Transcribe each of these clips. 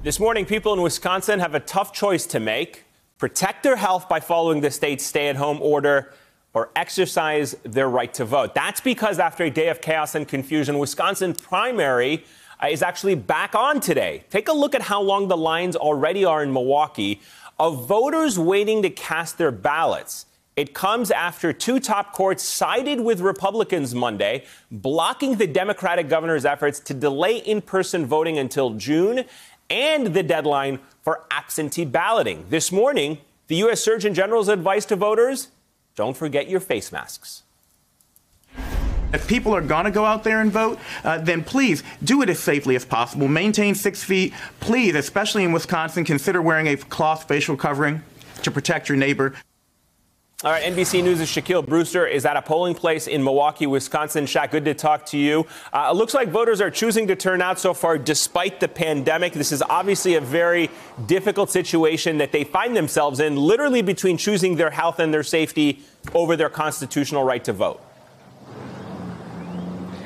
This morning, people in Wisconsin have a tough choice to make: protect their health by following the state's stay-at-home order, or exercise their right to vote. That's because after a day of chaos and confusion, Wisconsin primary is actually back on today. Take a look at how long the lines already are in Milwaukee of voters waiting to cast their ballots. It comes after two top courts sided with Republicans Monday, blocking the Democratic governor's efforts to delay in-person voting until June and the deadline for absentee balloting. This morning, the U.S. Surgeon General's advice to voters: don't forget your face masks. If people are going to go out there and vote, then please do it as safely as possible. Maintain 6 feet. Please, especially in Wisconsin, consider wearing a cloth facial covering to protect your neighbor. All right, NBC News' Shaquille Brewster is at a polling place in Milwaukee, Wisconsin. Shaq, good to talk to you. It looks like voters are choosing to turn out so far despite the pandemic. This is obviously a very difficult situation that they find themselves in, literally between choosing their health and their safety over their constitutional right to vote.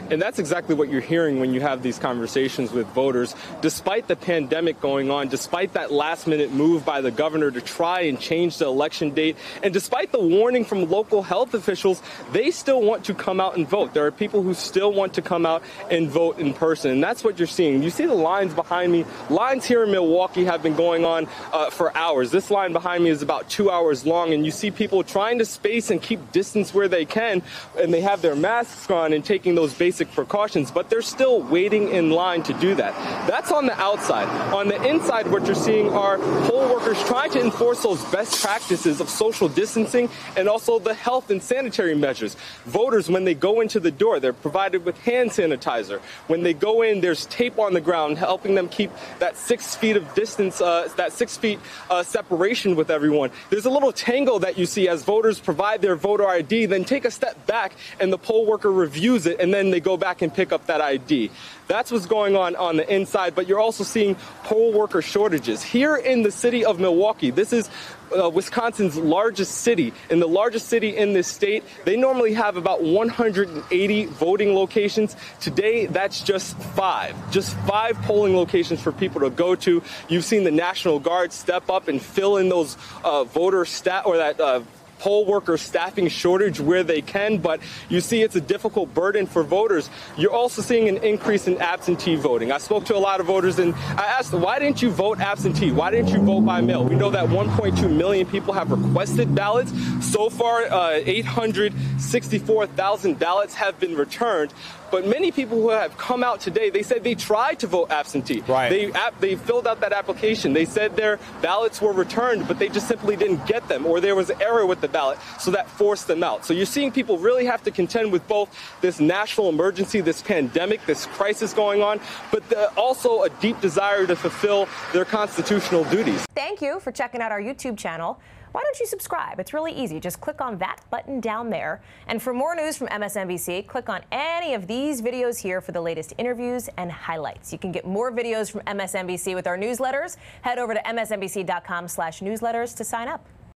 And that's exactly what you're hearing when you have these conversations with voters. Despite the pandemic going on, despite that last-minute move by the governor to try and change the election date, and despite the warning from local health officials, they still want to come out and vote. There are people who still want to come out and vote in person, and that's what you're seeing. You see the lines behind me. Lines here in Milwaukee have been going on for hours. This line behind me is about 2 hours long, and you see people trying to space and keep distance where they can, and they have their masks on and taking those basic precautions, but they're still waiting in line to do that. That's on the outside. On the inside, what you're seeing are poll workers trying to enforce those best practices of social distancing and also the health and sanitary measures. Voters, when they go into the door, they're provided with hand sanitizer. When they go in, there's tape on the ground helping them keep that 6 feet of distance, that 6 feet separation with everyone. There's a little tangle that you see as voters provide their voter ID, then take a step back and the poll worker reviews it, and then they go back and pick up that ID. That's what's going on the inside, but you're also seeing poll worker shortages. Here in the city of Milwaukee, this is Wisconsin's largest city, and the largest city in this state. They normally have about 180 voting locations. Today, that's just five polling locations for people to go to. You've seen the National Guard step up and fill in those poll worker staffing shortage where they can, but you see it's a difficult burden for voters. You're also seeing an increase in absentee voting. I spoke to a lot of voters and I asked them, why didn't you vote absentee? Why didn't you vote by mail? We know that 1.2 million people have requested ballots. So far, 864,000 ballots have been returned. But many people who have come out today, they said they tried to vote absentee. Right. They filled out that application. They said their ballots were returned, but they just simply didn't get them, or there was an error with the ballot, so that forced them out. So you're seeing people really have to contend with both this national emergency, this pandemic, this crisis going on, but also a deep desire to fulfill their constitutional duties. Thank you for checking out our YouTube channel. Why don't you subscribe? It's really easy. Just click on that button down there. And for more news from MSNBC, click on any of these videos here for the latest interviews and highlights. You can get more videos from MSNBC with our newsletters. Head over to msnbc.com/newsletters to sign up.